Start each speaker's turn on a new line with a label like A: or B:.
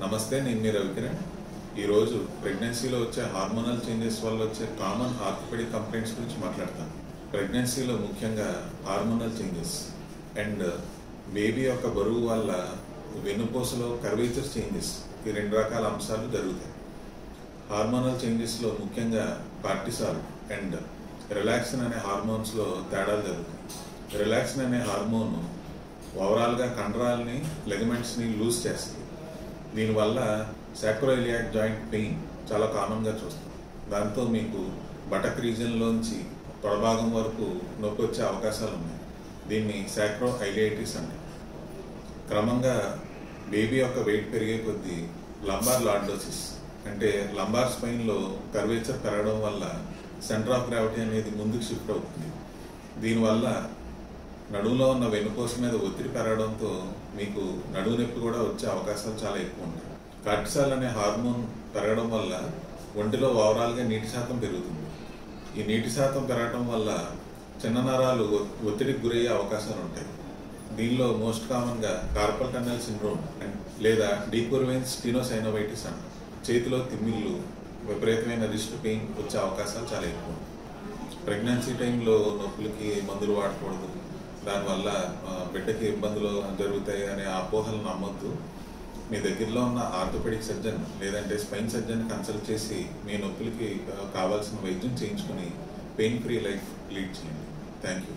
A: నమస్తే, నేను మీ రవికిరణ్. ఈరోజు ప్రెగ్నెన్సీలో వచ్చే హార్మోనల్ చేంజెస్ వల్ల వచ్చే కామన్ ఆర్థోపెడిక్ కంప్లైంట్స్ గురించి మాట్లాడతాను. ప్రెగ్నెన్సీలో ముఖ్యంగా హార్మోనల్ చేంజెస్ అండ్ బేబీ యొక్క బరువు వల్ల వెన్నుపూసలో కర్వేచర్ చేంజెస్, ఈ రెండు రకాల అంశాలు జరుగుతాయి. హార్మోనల్ చేంజెస్లో ముఖ్యంగా కార్టిసాల్ అండ్ రిలాక్సిన్ అనే హార్మోన్స్లో తేడాలు జరుగుతాయి. రిలాక్సిన్ అనే హార్మోన్ ఓవరాల్గా కండరాలని, లెగమెంట్స్ని లూజ్ చేస్తుంది. దీనివల్ల సాక్రోఇలియాక్ జాయింట్ పెయిన్ చాలా కామన్గా చూస్తాం. దాంతో మీకు బటక్ రీజన్లోంచి తొడభాగం వరకు నొప్పి వచ్చే అవకాశాలు ఉన్నాయి. దీన్ని సాక్రోఐలియటిస్ అంటారు. క్రమంగా బేబీ యొక్క వెయిట్ పెరిగే కొద్దీ లంబార్ లార్డోసిస్ అంటే లంబార్ స్పైన్లో కర్వేచర్ పెరగడం వల్ల సెంటర్ ఆఫ్ గ్రావిటీ అనేది ముందుకు షిఫ్ట్ అవుతుంది. దీనివల్ల నడుములో ఉన్న వెన్నుపూస మీద ఒత్తిడి పెరగడంతో మీకు నడుము నొప్పి కూడా వచ్చే అవకాశాలు చాలా ఎక్కువ ఉంటాయి. కార్టిసాల్ అనే హార్మోన్ పెరగడం వల్ల ఒంటిలో ఓవరాల్గా నీటి శాతం పెరుగుతుంది. ఈ నీటి శాతం పెరగడం వల్ల చిన్న నరాలు ఒత్తిడికి గురయ్యే అవకాశాలు ఉంటాయి. దీనిలో మోస్ట్ కామన్గా కార్పల్ టన్నెల్ సిండ్రోమ్ లేదా డీక్వర్వెన్స్ స్టీనోసైనోవైటిస్ అంటారు. చేతిలో తిమ్మిళ్ళు, విపరీతమైన రిస్ట్ పెయిన్ వచ్చే అవకాశాలు చాలా ఎక్కువ. ప్రెగ్నెన్సీ టైంలో నొప్పులకి మందులు వాడకూడదు, దానివల్ల బిడ్డకి ఇబ్బందులు జరుగుతాయి అనే అపోహలు నమ్మొద్దు. మీ దగ్గరలో ఉన్న ఆర్థోపెడిక్ సర్జన్ లేదంటే స్పైన్ సర్జన్ కన్సల్ట్ చేసి మీ నొప్పులకి కావాల్సిన వైద్యం చేయించుకుని పెయిన్ ఫ్రీ లైఫ్ లీడ్ చేయండి. Thank you.